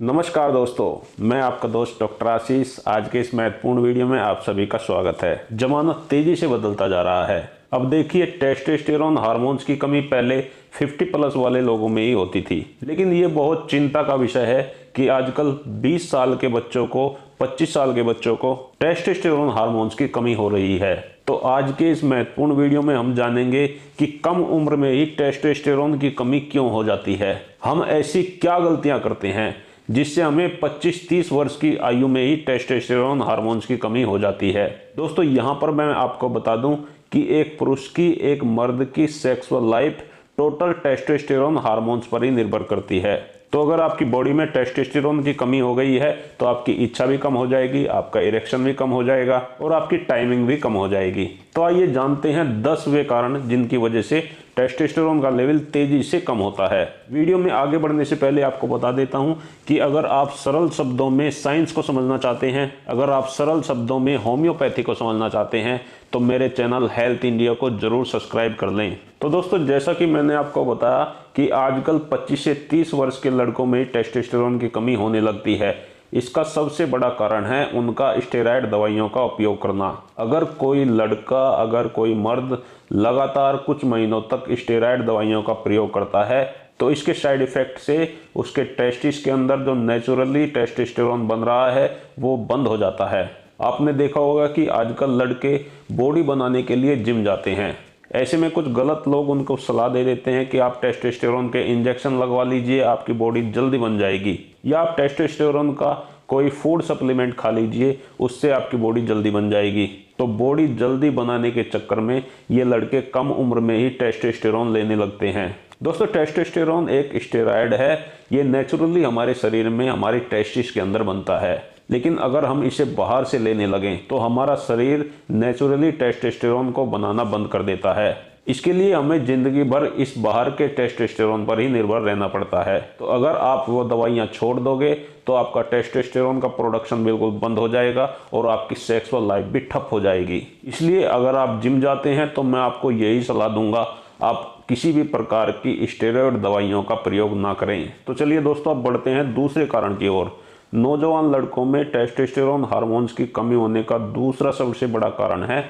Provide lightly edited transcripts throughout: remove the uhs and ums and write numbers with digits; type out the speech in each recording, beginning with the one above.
नमस्कार दोस्तों, मैं आपका दोस्त डॉक्टर आशीष। आज के इस महत्वपूर्ण वीडियो में आप सभी का स्वागत है। जमाना तेजी से बदलता जा रहा है। अब देखिए, टेस्टोस्टेरोन हार्मोन्स की कमी पहले 50 प्लस वाले लोगों में ही होती थी, लेकिन ये बहुत चिंता का विषय है कि आजकल 20 साल के बच्चों को, 25 साल के बच्चों को टेस्टोस्टेरोन हार्मोन्स की कमी हो रही है। तो आज के इस महत्वपूर्ण वीडियो में हम जानेंगे कि कम उम्र में ही टेस्टोस्टेरोन की कमी क्यों हो जाती है, हम ऐसी क्या गलतियां करते हैं जिससे हमें 25-30 वर्ष की आयु में ही टेस्टोस्टेरोन हार्मोन्स की कमी हो जाती है। दोस्तों, यहाँ पर मैं आपको बता दूं कि एक पुरुष की, एक मर्द की sexual life total testosterone hormones पर ही निर्भर करती है। तो अगर आपकी बॉडी में टेस्टोस्टेरोन की कमी हो गई है तो आपकी इच्छा भी कम हो जाएगी, आपका इरेक्शन भी कम हो जाएगा और आपकी टाइमिंग भी कम हो जाएगी। तो आइए जानते हैं 10 वे कारण जिनकी वजह से टेस्टोस्टेरोन का लेवल तेजी से कम होता है। वीडियो में आगे बढ़ने से पहले आपको बता देता हूं कि अगर आप सरल शब्दों में साइंस को समझना चाहते हैं, अगर आप सरल शब्दों में होम्योपैथी को समझना चाहते हैं, तो मेरे चैनल हेल्थ इंडिया को जरूर सब्सक्राइब कर लें। तो दोस्तों, जैसा कि मैंने आपको बताया कि आजकल 25 से 30 वर्ष के लड़कों में टेस्टोस्टेरोन की कमी होने लगती है। इसका सबसे बड़ा कारण है उनका स्टेरॉयड दवाइयों का उपयोग करना। अगर कोई लड़का, अगर कोई मर्द लगातार कुछ महीनों तक स्टेरॉयड दवाइयों का प्रयोग करता है तो इसके साइड इफेक्ट से उसके टेस्टिस के अंदर जो नेचुरली टेस्टोस्टेरोन बन रहा है वो बंद हो जाता है। आपने देखा होगा कि आजकल लड़के बॉडी बनाने के लिए जिम जाते हैं। ऐसे में कुछ गलत लोग उनको सलाह दे देते हैं कि आप टेस्टोस्टेरोन के इंजेक्शन लगवा लीजिए, आपकी बॉडी जल्दी बन जाएगी, या आप टेस्टोस्टेरोन का कोई फूड सप्लीमेंट खा लीजिए, उससे आपकी बॉडी जल्दी बन जाएगी। तो बॉडी जल्दी बनाने के चक्कर में ये लड़के कम उम्र में ही टेस्टोस्टेरोन लेने लगते हैं। दोस्तों, टेस्टोस्टेरोन एक स्टेरॉयड है। ये नेचुरली हमारे शरीर में, हमारी टेस्टिस के अंदर बनता है, लेकिन अगर हम इसे बाहर से लेने लगें तो हमारा शरीर नेचुरली टेस्टोस्टेरोन को बनाना बंद कर देता है। इसके लिए हमें जिंदगी भर इस बाहर के टेस्टोस्टेरोन पर ही निर्भर रहना पड़ता है। तो अगर आप वो दवाइयाँ छोड़ दोगे तो आपका टेस्टोस्टेरोन का प्रोडक्शन बिल्कुल बंद हो जाएगा और आपकी सेक्सुअल लाइफ भी ठप हो जाएगी। इसलिए अगर आप जिम जाते हैं तो मैं आपको यही सलाह दूंगा, आप किसी भी प्रकार की स्टेरॉयड दवाइयों का प्रयोग ना करें। तो चलिए दोस्तों, अब बढ़ते हैं दूसरे कारण की ओर। नौजवान लड़कों में टेस्टोस्टेरोन हार्मोन्स की कमी होने का दूसरा सबसे बड़ा कारण है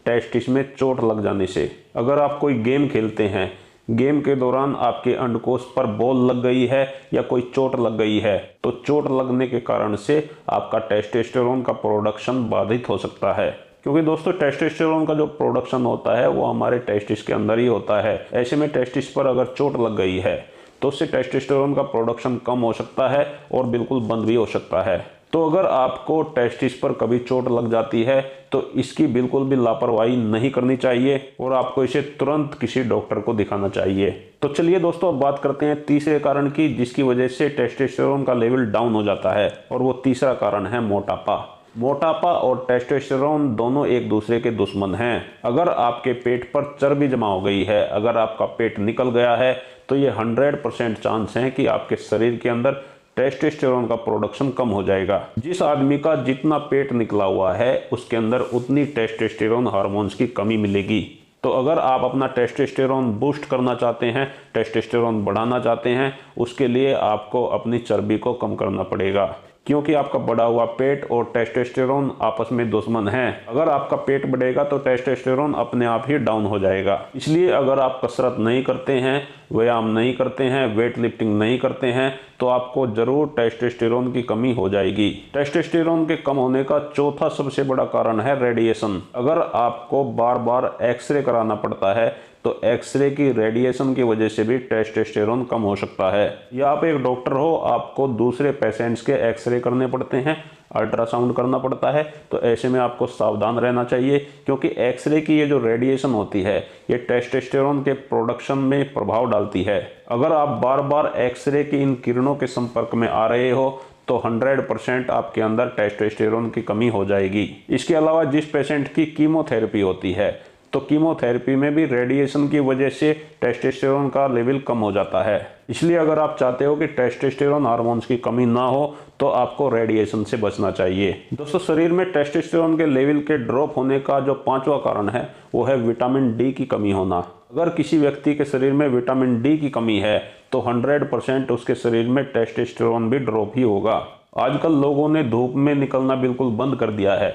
टेस्टिस में चोट लग जाने से। अगर आप कोई गेम खेलते हैं, गेम के दौरान आपके अंडकोश पर बॉल लग गई है या कोई चोट लग गई है, तो चोट लगने के कारण से आपका टेस्टोस्टेरोन का प्रोडक्शन बाधित हो सकता है। क्योंकि दोस्तों, टेस्टोस्टेरोन का जो प्रोडक्शन होता है वो हमारे टेस्टिस के अंदर ही होता है। ऐसे में टेस्टिस पर अगर चोट लग गई है तो उससे टेस्टोस्टेरोन का प्रोडक्शन कम हो सकता है और बिल्कुल बंद भी हो सकता है। तो अगर आपको टेस्टिस पर कभी चोट लग जाती है तो इसकी बिल्कुल भी लापरवाही नहीं करनी चाहिए और आपको इसे तुरंत किसी डॉक्टर को दिखाना चाहिए। तो चलिए दोस्तों, अब बात करते हैं तीसरे कारण की जिसकी वजह से टेस्टोस्टेरोन का लेवल डाउन हो जाता है, और वो तीसरा कारण है मोटापा। मोटापा और टेस्टोस्टेरोन दोनों एक दूसरे के दुश्मन हैं। अगर आपके पेट पर चर्बी जमा हो गई है, अगर आपका पेट निकल गया है, तो ये 100% चांस है कि आपके शरीर के अंदर टेस्टोस्टेरोन का प्रोडक्शन कम हो जाएगा। जिस आदमी का जितना पेट निकला हुआ है उसके अंदर उतनी टेस्टोस्टेरोन हार्मोन्स की कमी मिलेगी। तो अगर आप अपना टेस्टोस्टेरोन बूस्ट करना चाहते हैं, टेस्टोस्टेरोन बढ़ाना चाहते हैं, उसके लिए आपको अपनी चर्बी को कम करना पड़ेगा, क्योंकि आपका बढ़ा हुआ पेट और टेस्टोस्टेरोन आपस में दुश्मन हैं। अगर आपका पेट बढ़ेगा तो टेस्टोस्टेरोन अपने आप ही डाउन हो जाएगा। इसलिए अगर आप कसरत नहीं करते हैं, व्यायाम नहीं करते हैं, वेट लिफ्टिंग नहीं करते हैं, तो आपको जरूर टेस्टोस्टेरोन की कमी हो जाएगी। टेस्टोस्टेरोन के कम होने का चौथा सबसे बड़ा कारण है रेडिएशन। अगर आपको बार बार एक्सरे कराना पड़ता है तो एक्सरे की रेडिएशन की वजह से भी टेस्टोस्टेरोन कम हो सकता है। या आप एक डॉक्टर हो, आपको दूसरे पेशेंट्स के एक्सरे करने पड़ते हैं, अल्ट्रासाउंड करना पड़ता है, तो ऐसे में आपको सावधान रहना चाहिए, क्योंकि एक्सरे की ये जो रेडिएशन होती है ये टेस्टोस्टेरोन के प्रोडक्शन में प्रभाव डालती है। अगर आप बार बार एक्सरे की इन किरणों के संपर्क में आ रहे हो तो 100% आपके अंदर टेस्टोस्टेरोन की कमी हो जाएगी। इसके अलावा जिस पेशेंट की कीमोथेरेपी होती है तो कीमोथेरेपी में भी रेडिएशन की वजह से टेस्टोस्टेरोन का लेवल कम हो जाता है। इसलिए अगर आप चाहते हो कि टेस्टोस्टेरोन हार्मोन्स की कमी ना हो तो आपको रेडिएशन से बचना चाहिए। दोस्तों, शरीर में टेस्टोस्टेरोन के लेवल के ड्रॉप होने का जो पांचवा कारण है वो है विटामिन डी की कमी होना। अगर किसी व्यक्ति के शरीर में विटामिन डी की कमी है तो 100% उसके शरीर में टेस्टोस्टेरोन भी ड्रॉप ही होगा। आजकल लोगों ने धूप में निकलना बिल्कुल बंद कर दिया है।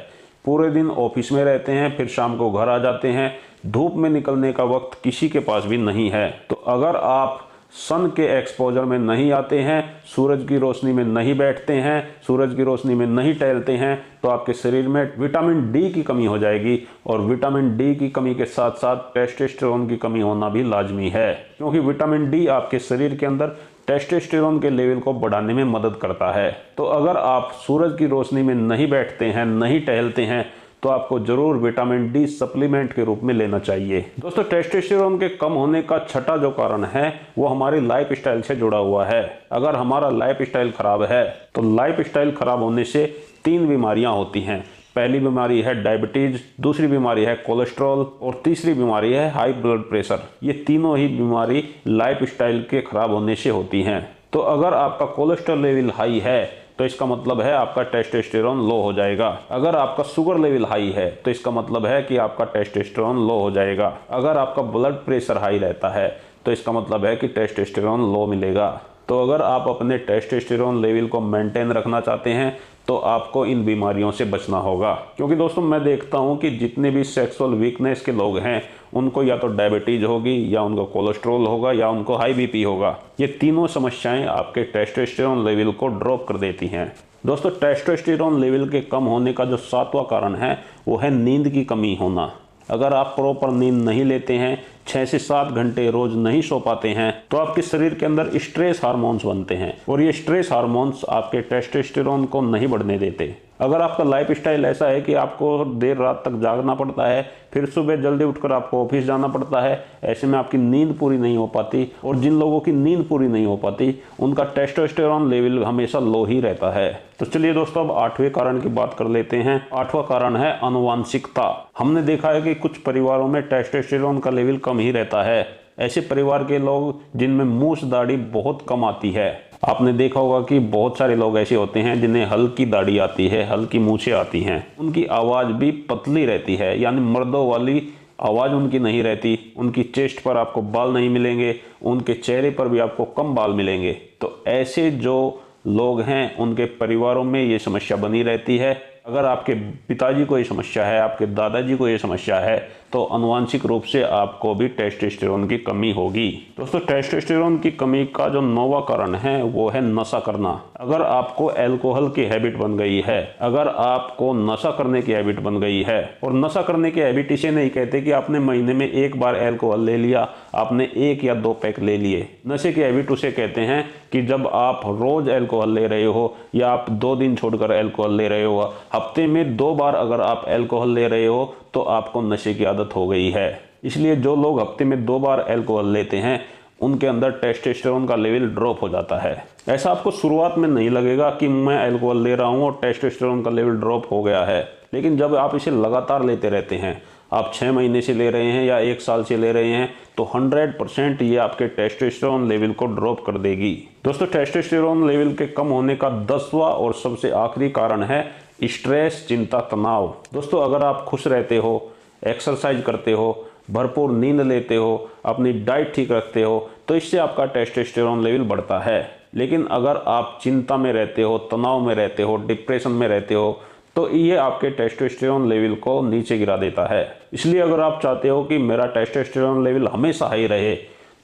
पूरे दिन ऑफिस में रहते हैं, फिर शाम को घर आ जाते हैं। धूप में निकलने का वक्त किसी के पास भी नहीं है। तो अगर आप सन के एक्सपोजर में नहीं आते हैं, सूरज की रोशनी में नहीं बैठते हैं, सूरज की रोशनी में नहीं टहलते हैं, तो आपके शरीर में विटामिन डी की कमी हो जाएगी। और विटामिन डी की कमी के साथ साथ टेस्टोस्टेरोन की कमी होना भी लाजमी है, क्योंकि विटामिन डी आपके शरीर के अंदर टेस्टोस्टेरोन के लेवल को बढ़ाने में मदद करता है। तो अगर आप सूरज की रोशनी में नहीं बैठते हैं, नहीं टहलते हैं, तो आपको जरूर विटामिन डी सप्लीमेंट के रूप में लेना चाहिए। दोस्तों, टेस्टोस्टेरोन के कम होने का छठा जो कारण है वो हमारी लाइफ स्टाइल से जुड़ा हुआ है। अगर हमारा लाइफ स्टाइल खराब है तो लाइफ स्टाइल खराब होने से 3 बीमारियां होती हैं। पहली बीमारी है डायबिटीज, दूसरी बीमारी है कोलेस्ट्रॉल और तीसरी बीमारी है हाई ब्लड प्रेशर। ये तीनों ही बीमारी लाइफ स्टाइल के खराब होने से होती हैं। तो अगर आपका कोलेस्ट्रॉल लेवल हाई है तो इसका मतलब है आपका टेस्टोस्टेरोन लो हो जाएगा। अगर आपका शुगर लेवल हाई है तो इसका मतलब है कि आपका टेस्टोस्टेरोन लो हो जाएगा। अगर आपका ब्लड प्रेशर हाई रहता है तो इसका मतलब है कि टेस्टोस्टेरोन लो मिलेगा। तो अगर आप अपने टेस्टोस्टेरोन लेवल को मेंटेन रखना चाहते हैं तो आपको इन बीमारियों से बचना होगा। क्योंकि दोस्तों, मैं देखता हूं कि जितने भी सेक्सुअल वीकनेस के लोग हैं उनको या तो डायबिटीज होगी, या उनको कोलेस्ट्रॉल होगा, या उनको हाई बीपी होगा। ये तीनों समस्याएं आपके टेस्टोस्टेरोन लेवल को ड्रॉप कर देती हैं। दोस्तों, टेस्टोस्टेरोन लेवल के कम होने का जो 7वां कारण है वो है नींद की कमी होना। अगर आप प्रॉपर नींद नहीं लेते हैं, 6 से 7 घंटे रोज नहीं सो पाते हैं, तो आपके शरीर के अंदर स्ट्रेस हार्मोन्स बनते हैं और ये स्ट्रेस हार्मोन्स आपके टेस्टोस्टेरोन को नहीं बढ़ने देते। अगर आपका लाइफ स्टाइल ऐसा है कि आपको देर रात तक जागना पड़ता है, फिर सुबह जल्दी उठकर आपको ऑफिस जाना पड़ता है, ऐसे में आपकी नींद पूरी नहीं हो पाती, और जिन लोगों की नींद पूरी नहीं हो पाती उनका टेस्टोस्टेरोन लेवल हमेशा लो ही रहता है। तो चलिए दोस्तों, अब 8वें कारण की बात कर लेते हैं। 8वां कारण है आनुवांशिकता। हमने देखा है कि कुछ परिवारों में टेस्टोस्टेरोन का लेवल कम ही रहता है। ऐसे परिवार के लोग जिनमें मूछ दाढ़ी बहुत कम आती है। आपने देखा होगा कि बहुत सारे लोग ऐसे होते हैं जिन्हें हल्की दाढ़ी आती है, हल्की मूछें आती हैं। उनकी आवाज़ भी पतली रहती है, यानी मर्दों वाली आवाज़ उनकी नहीं रहती। उनकी चेस्ट पर आपको बाल नहीं मिलेंगे, उनके चेहरे पर भी आपको कम बाल मिलेंगे। तो ऐसे जो लोग हैं उनके परिवारों में ये समस्या बनी रहती है। अगर आपके पिताजी को ये समस्या है, आपके दादाजी को ये समस्या है, तो आनुवांशिक रूप से आपको भी टेस्टोस्टेरोन की कमी होगी। दोस्तों, टेस्टोस्टेरोन की कमी का जो 9वां कारण है वो है नशा करना। अगर आपको अल्कोहल की हैबिट बन गई है, अगर आपको नशा करने की हैबिट बन गई है, और नशा करने की हैबिट इसे नहीं कहते कि आपने महीने में एक बार अल्कोहल ले लिया, आपने 1 या 2 पैक ले लिए। नशे की हैबिट उसे कहते हैं कि जब आप रोज अल्कोहल ले रहे हो, या आप 2 दिन छोड़कर अल्कोहल ले रहे हो, हफ्ते में 2 बार अगर आप अल्कोहल ले रहे हो, तो आपको नशे की आदत हो गई है। इसलिए जो लोग हफ्ते में 2 बार अल्कोहल लेते हैं उनके अंदर टेस्टोस्टेरोन का लेवल ड्रॉप हो जाता है। ऐसा आपको शुरुआत में नहीं लगेगा कि मैं अल्कोहल ले रहा हूं और टेस्टोस्टेरोन का लेवल ड्रॉप हो गया है, लेकिन जब आप इसे लगातार लेते रहते हैं, आप 6 महीने से ले रहे हैं या 1 साल से ले रहे हैं, तो 100% ये आपके टेस्टोस्टेरोन लेवल को ड्रॉप कर देगी। दोस्तों, टेस्टोस्टेरोन लेवल के कम होने का 10वां और सबसे आखिरी कारण है स्ट्रेस, चिंता, तनाव। दोस्तों, अगर आप खुश रहते हो, एक्सरसाइज करते हो, भरपूर नींद लेते हो, अपनी डाइट ठीक रखते हो, तो इससे आपका टेस्टोस्टेरोन लेवल बढ़ता है। लेकिन अगर आप चिंता में रहते हो, तनाव में रहते हो, डिप्रेशन में रहते हो, तो ये आपके टेस्टोस्टेरोन लेवल को नीचे गिरा देता है। इसलिए अगर आप चाहते हो कि मेरा टेस्टोस्टेरोन लेवल हमेशा हाई रहे,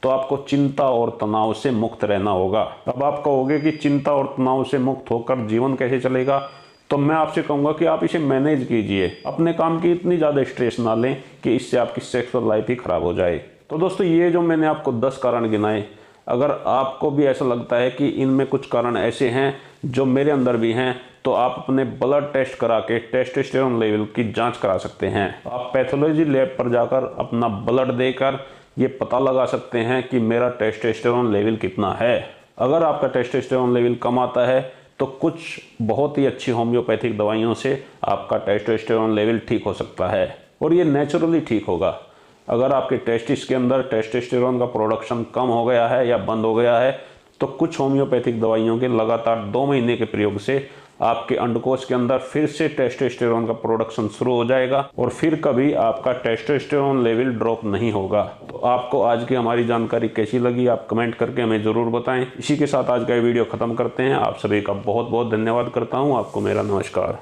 तो आपको चिंता और तनाव से मुक्त रहना होगा। अब आप कहोगे कि चिंता और तनाव से मुक्त होकर जीवन कैसे चलेगा, तो मैं आपसे कहूँगा कि आप इसे मैनेज कीजिए। अपने काम की इतनी ज़्यादा स्ट्रेस ना लें कि इससे आपकी सेक्सुअल लाइफ ही खराब हो जाए। तो दोस्तों, ये जो मैंने आपको 10 कारण गिनाए, अगर आपको भी ऐसा लगता है कि इनमें कुछ कारण ऐसे हैं जो मेरे अंदर भी हैं, तो आप अपने ब्लड टेस्ट करा के टेस्टोस्टेरोन लेवल की जांच करा सकते हैं। आप पैथोलॉजी लैब पर जाकर अपना ब्लड देकर ये पता लगा सकते हैं कि मेरा टेस्टोस्टेरोन लेवल कितना है। अगर आपका टेस्टोस्टेरोन लेवल कम आता है तो कुछ बहुत ही अच्छी होम्योपैथिक दवाइयों से आपका टेस्टोस्टेरोन लेवल ठीक हो सकता है, और ये नेचुरली ठीक होगा। अगर आपके टेस्टिस के अंदर टेस्टोस्टेरोन का प्रोडक्शन कम हो गया है या बंद हो गया है, तो कुछ होम्योपैथिक दवाइयों के लगातार 2 महीने के प्रयोग से आपके अंडकोश के अंदर फिर से टेस्टोस्टेरोन का प्रोडक्शन शुरू हो जाएगा और फिर कभी आपका टेस्टोस्टेरोन लेवल ड्रॉप नहीं होगा। तो आपको आज की हमारी जानकारी कैसी लगी आप कमेंट करके हमें ज़रूर बताएं। इसी के साथ आज का वीडियो ख़त्म करते हैं। आप सभी का बहुत बहुत धन्यवाद करता हूँ। आपको मेरा नमस्कार।